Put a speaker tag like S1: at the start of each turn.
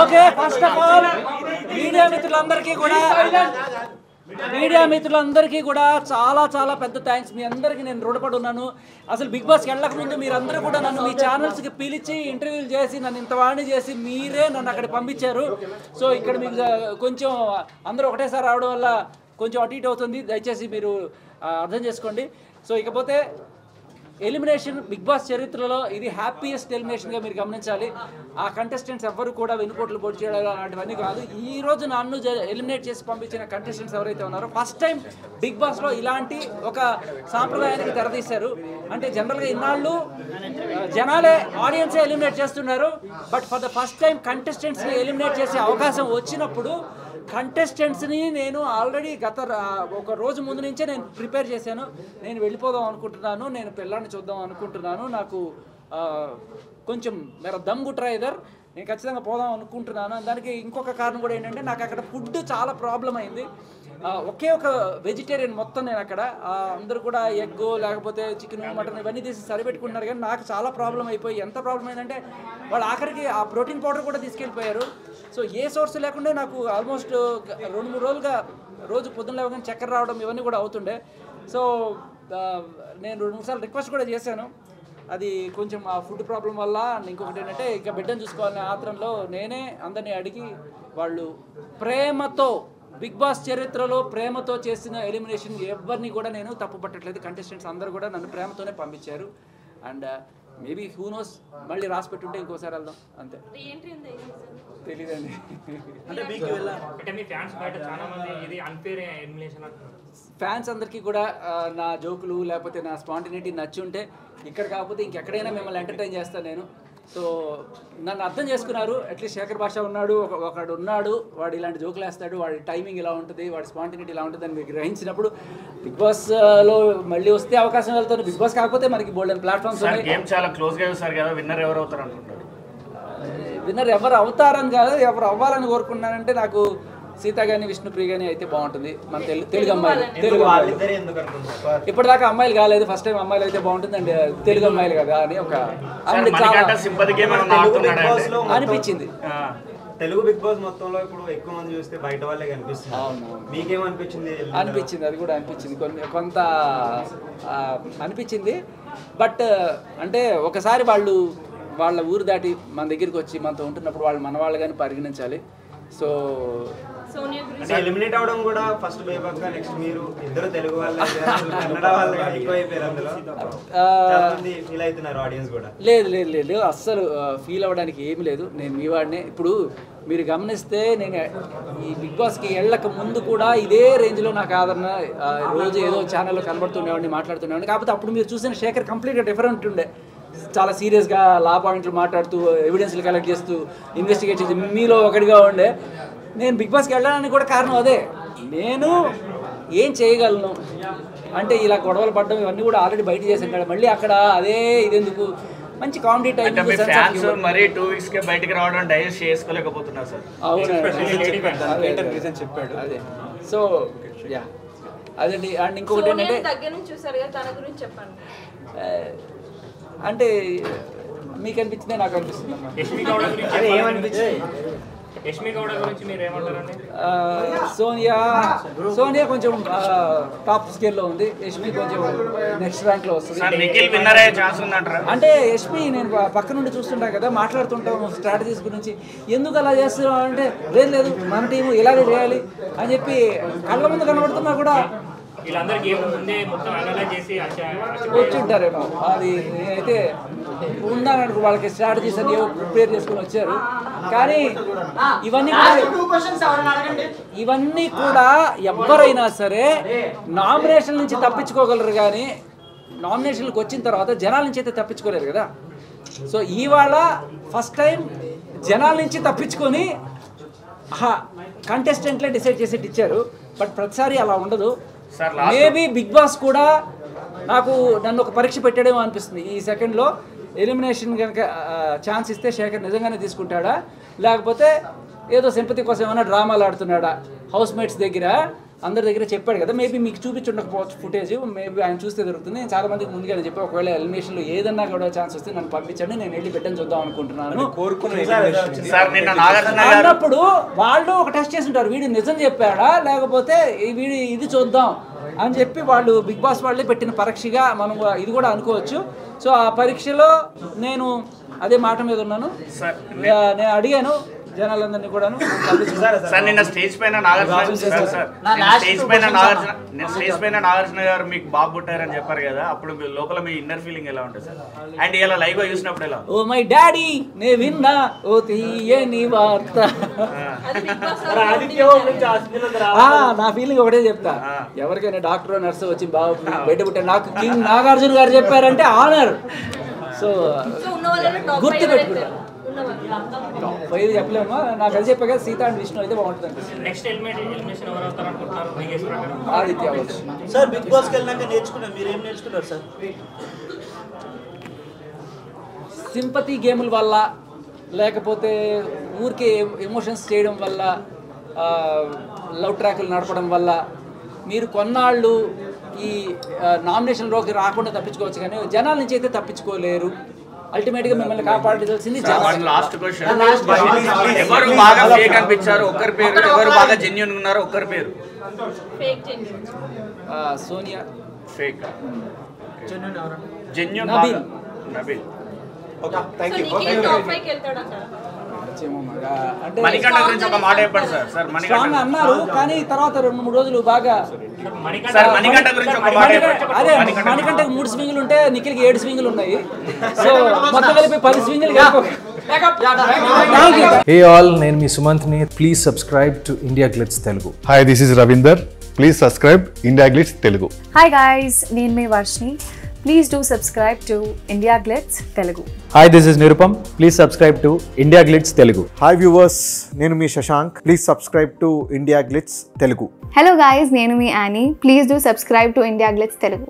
S1: Okay, first of all media మిత్రులందరికీ కూడా చాలా చాలా పెద్ద థ్యాంక్స్. మీ అందరికీ నేను రుణపడి ఉన్నాను. అసలు బిగ్ బాస్కి వెళ్ళక ముందు మీరందరూ కూడా నన్ను మీ ఛానల్స్కి పిలిచి ఇంటర్వ్యూలు చేసి నన్ను ఇంత వాణి చేసి మీరే నన్ను అక్కడ పంపించారు. సో ఇక్కడ మీకు కొంచెం అందరూ ఒకటేసారి రావడం వల్ల కొంచెం అటు ఇటు అవుతుంది, దయచేసి మీరు అర్థం చేసుకోండి. సో ఇకపోతే ఎలిమినేషన్ బిగ్ బాస్ చరిత్రలో ఇది హ్యాపీయెస్ట్ ఎలిమినేషన్గా మీరు గమనించాలి. ఆ కంటెస్టెంట్స్ ఎవ్వరు కూడా వెనుకోట్లు పొడి చేయడం అలాంటివన్నీ కాదు. ఈ రోజు నన్ను ఎలిమినేట్ చేసి పంపించిన కంటెస్టెంట్స్ ఎవరైతే ఉన్నారో ఫస్ట్ టైం బిగ్ బాస్లో ఇలాంటి ఒక సాంప్రదాయానికి తెరదీశారు. అంటే జనరల్గా ఇన్నాళ్ళు జనాలే ఆడియన్సే ఎలిమినేట్ చేస్తున్నారు. But for the first time కంటెస్టెంట్స్ని ఎలిమినేట్ చేసే అవకాశం వచ్చినప్పుడు కంటెస్టెంట్స్ని నేను ఆల్రెడీ గత ఒక రోజు ముందు నుంచే నేను ప్రిపేర్ చేశాను. నేను వెళ్ళిపోదాం అనుకుంటున్నాను, నేను పిల్లాన్ని చూద్దాం అనుకుంటున్నాను, నాకు కొంచెం మేర దమ్ గుట్రా ఇదర్, నేను ఖచ్చితంగా పోదాం అనుకుంటున్నాను. దానికి ఇంకొక కారణం కూడా ఏంటంటే నాకు అక్కడ ఫుడ్ చాలా ప్రాబ్లం అయింది. ఒకే ఒక వెజిటేరియన్ మొత్తం నేను అక్కడ అందరూ కూడా ఎగ్ లేకపోతే చికెన్ మటన్ ఇవన్నీ తీసి సరిపెట్టుకుంటున్నారు. కానీ నాకు చాలా ప్రాబ్లం అయిపోయి ఎంత ప్రాబ్లం అయిందంటే వాళ్ళు ఆఖరికి ఆ ప్రోటీన్ పౌడర్ కూడా తీసుకెళ్ళిపోయారు. సో ఏ సోర్స్ లేకుండా నాకు ఆల్మోస్ట్ 2-3 రోజులుగా రోజు పొద్దున్న లేవగానే చక్కెర రావడం ఇవన్నీ కూడా అవుతుండే. సో నేను 2-3 సార్లు రిక్వెస్ట్ కూడా చేశాను. అది కొంచెం ఆ ఫుడ్ ప్రాబ్లం వల్ల. ఇంకొకటి ఏంటంటే ఇక బిడ్డను చూసుకోవాలనే ఆత్రంలో నేనే అందరినీ అడిగి వాళ్ళు ప్రేమతో బిగ్ బాస్ చరిత్రలో ప్రేమతో చేసిన ఎలిమినేషన్ ఎవరిని కూడా నేను తప్పు పట్టట్లేదు. కంటెస్టెంట్స్ అందరూ కూడా నన్ను ప్రేమతోనే పంపించారు. అండ్ మేబీ హూ నోస్ మళ్ళీ రాసి పెట్టుంటే ఇంకోసారి వెళ్దాం అంతే. తెలీదండి. ఫ్యాన్స్ అందరికీ కూడా నా జోకులు లేకపోతే నా స్పాంటినిటీ నచ్చి ఉంటే ఇక్కడ కాకపోతే ఇంకెక్కడైనా మిమ్మల్ని ఎంటర్టైన్ చేస్తాను నేను. సో నన్ను అర్థం చేసుకున్నారు. అట్లీస్ట్ శేఖర్ భాష ఉన్నాడు, ఒకడు ఉన్నాడు, వాడు ఇలాంటి జోకులు వేస్తాడు, వాడి టైమింగ్ ఇలా ఉంటుంది, వాడి స్పాంటినిటీ ఇలా ఉంటుంది అని గ్రహించినప్పుడు బిగ్ బాస్లో మళ్ళీ వస్తే అవకాశం వెళ్తాను. బిగ్ బాస్ కాకపోతే మనకి బోల్డెన్ ప్లాట్ఫామ్స్
S2: చాలా క్లోజ్గా చూస్తారు కదా, విన్నర్ ఎవరు అవుతారు అనుకుంటారు?
S1: విన్నర్ ఎవరు అవుతారని కాదు, ఎవరు అవ్వాలని కోరుకున్నానంటే నాకు సీత కానీ విష్ణుప్రియ కానీ అయితే బాగుంటుంది. మన తెలుగు అమ్మాయిలు ఇప్పటిదాకా అమ్మాయిలు కాలేదు, ఫస్ట్ టైం అమ్మాయిలు అయితే బాగుంటుంది. అండ్ తెలుగు అమ్మాయిలు కదా అని ఒక అనిపించింది.
S3: తెలుగు బిగ్ బాస్ మొత్తంలో ఇప్పుడు ఎక్కువ మంది చూస్తే బయట వాళ్ళే కనిపిస్తుంది. మీకేమనిపించింది?
S1: అనిపించింది, అది కూడా అనిపించింది, కొంత అనిపించింది. బట్ అంటే ఒకసారి వాళ్ళు వాళ్ళ ఊరు దాటి మన దగ్గరికి వచ్చి మనతో ఉంటున్నప్పుడు వాళ్ళు మన వాళ్ళు కానీ పరిగణించాలి. సో
S3: ఎలిమినేట్ అవడం కూడా ఫస్ట్ బేబక్క, నెక్స్ట్ మీరు ఇద్దరు తెలుగు వాళ్ళు కన్నడ వాళ్ళు ఎక్కువ అయిపోయారు. అందులో ఫీల్ అవుతున్నారు ఆడియన్స్ కూడా.
S1: లేదు లేదు లేదు, అస్సలు ఫీల్ అవ్వడానికి ఏమి లేదు. నేను మీ వాడినే. ఇప్పుడు మీరు గమనిస్తే నేను ఈ బిగ్ బాస్కి వెళ్ళక ముందు కూడా ఇదే రేంజ్లో నాకు ఆదరణ రోజు ఏదో ఛానల్లో కనబడుతుండేవాడిని, మాట్లాడుతుండేవాడిని. కాకపోతే అప్పుడు మీరు చూసిన శేఖర్ కంప్లీట్గా డిఫరెంట్ ఉండే. చాలా సీరియస్గా లా పాయింట్లు మాట్లాడుతూ ఎవిడెన్స్లు కలెక్ట్ చేస్తూ ఇన్వెస్టిగేట్ చేసి మీలో ఒకటిగా ఉండే. నేను బిగ్ బాస్కి వెళ్ళడానికి కూడా కారణం అదే. నేను ఏం చేయగలను అంటే ఇలా గొడవలు పడడం ఇవన్నీ కూడా ఆల్రెడీ బయట చేశాను కదా, మళ్ళీ అక్కడ అదే ఇదెందుకు, మంచి కామెడీ టైం.
S2: మరి 2 weeks బయటికి రావడం డైజెస్ట్ చేసుకోలేకపోతున్నారు సార్.
S1: అవును చెప్పాడు అదే. సో యా అదండి. అండ్ ఇంకొకటి ఏంటంటే అంటే మీకు అనిపించిందే నాకు అనిపిస్తుంది అమ్మా. సోనియా కొంచెం టాప్ స్కేల్లో ఉంది, యష్మి కొంచెం నెక్స్ట్ ర్యాంక్లో వస్తుంది. అంటే యష్మి నేను పక్క నుండి చూస్తుంటాం కదా, మాట్లాడుతుంటాం స్ట్రాటజీస్ గురించి, ఎందుకు అలా చేస్తున్నాం అంటే లేదు లేదు మన టీము ఇలాగే చేయాలి అని చెప్పి కళ్ళ ముందు కనబడుతున్నా కూడా
S4: వీళ్ళందరికీ ఏమో ముందే మొత్తం అనలైజ్ చేసి
S1: వచ్చి ఉంటారేమో. అది నేనైతే ఉన్నాననుకో వాళ్ళకి స్ట్రాటజీస్ అని ప్రిపేర్ చేసుకుని వచ్చారు. కానీ ఇవన్నీ కూడా ఎవరైనా సరే నామినేషన్ నుంచి తప్పించుకోగలరు, కానీ నామినేషన్లకు వచ్చిన తర్వాత జనాల నుంచి అయితే తప్పించుకోలేరు కదా. సో ఇవాళ ఫస్ట్ టైం జనాల నుంచి తప్పించుకొని కంటెస్టెంట్లే డిసైడ్ చేసి ఇచ్చారు. బట్ ప్రతిసారి అలా ఉండదు. మేబీ బిగ్ బాస్ కూడా నన్ను ఒక పరీక్ష పెట్టాడేమో అనిపిస్తుంది. ఈ సెకండ్లో ఎలిమినేషన్ కనుక ఛాన్స్ ఇస్తే శేఖర్ నిజంగానే తీసుకుంటాడా, లేకపోతే ఏదో సింపతి కోసం ఏమైనా డ్రామాలు ఆడుతున్నాడా. హౌస్ మేట్స్ దగ్గర అందరి దగ్గర చెప్పాడు కదా, మేబీ మీకు చూపించుండకపోవచ్చు ఫుటేజ్, మేబీ ఆయన చూస్తే దొరుకుతుంది. నేను చాలా మందికి ముందుగానే చెప్పి ఒకవేళ ఎలిమినేషన్లో ఏదన్నా కూడా ఛాన్స్ వస్తే నన్ను పంపించండి, నేను వెళ్ళి పెట్టని చూద్దాం అనుకుంటున్నాను అన్నప్పుడు వాళ్ళు ఒక టెస్ట్ చేసి ఉంటారు, వీడు నిజం చెప్పాడా లేకపోతే వీడు ఇది చూద్దాం అని చెప్పి వాళ్ళు బిగ్ బాస్ వాళ్ళే పెట్టిన పరీక్షగా మనం ఇది కూడా అనుకోవచ్చు. సో ఆ పరీక్షలో నేను అదే మాట మీద ఉన్నాను. నేను అడిగాను జనాలందరినీ కూడా.
S2: సార్ నిన్న స్టేజ్ పైన నాగార్జున గారు మీకు బాబు పుట్టారని చెప్పారు కదా, అప్పుడు లోపల మీ ఇన్నర్ ఫీలింగ్ ఎలా ఉంటుంది సార్? అండ్ ఇలా లైవ్ గా చూసినప్పుడు ఎలా?
S1: ఓ మై డాడీ నే విన్నా ఓ తీయని వార్త. నా ఫీలింగ్ ఒకటే చెప్తా, ఎవరికైనా డాక్టర్ నర్సు వచ్చి బాబు బయట పుట్టారు, నాకు కింగ్ నాగార్జున గారు చెప్పారంటే ఆనర్. సో గుర్తు పెట్టుకుంటా. ఇది చెప్పలేమా, నాకు అది చెప్పా కదా, సీత అండ్ విష్ణు అయితే బాగుంటుంది. ఆదిత్య అవ్వచ్చు.
S5: సార్ బిగ్ బాస్కి వెళ్ళాక నేర్చుకున్నారు, మీరు ఏం నేర్చుకున్నారు సార్?
S1: సింపతి గేముల వల్ల లేకపోతే ఊరికే ఎమోషన్స్ చేయడం వల్ల, లవ్ ట్రాక్లు నడపడం వల్ల మీరు కొన్నాళ్ళు ఈ నామినేషన్లోకి రాకుండా తప్పించుకోవచ్చు, కానీ జనాల నుంచి అయితే తప్పించుకోలేరు. అల్టిమేట్ గా మిమ్మల్ని కాపాడాల్సింది
S2: లాస్ట్ క్వశ్చన్, ఎవరు బాగా ఫేక్ అనిపించారు ఒక్కరి పేరు, ఎవరు బాగా జెన్యూన్ ఉన్నారు ఒక్కరి పేరు?
S1: Sonia
S2: fake, genuine Nabeel. మణికంఠ గురించి ఒక మాట చెప్పండి సార్. సార్
S1: మణికంఠ అన్నారు, కానీ తర్వాత 2-3 రోజులు బాగా
S2: మణికంఠ గురించి ఒక మాట చెప్పండి.
S1: అదే మణికంఠకి 3 స్వింగులు ఉంటే నిఖిల్కి 7 స్వింగులు ఉన్నాయి. సో మొత్తం కలిపి 10 స్వింగులు.
S6: Hey all, నేను మీ సుమంత్ని. Please subscribe to India Glitz Telugu.
S7: Hi, this is Ravinder. Please subscribe India Glitz Telugu.
S8: Hi guys, నేను మీ Varshini. Please do subscribe to India Glitz Telugu.
S6: Hi, this is Nirupam. Please subscribe to India Glitz Telugu.
S9: Hi viewers, నేను మీ Shashank. Please subscribe to India Glitz Telugu.
S8: Hello guys, నేను మీ Annie. Please do subscribe to India Glitz Telugu.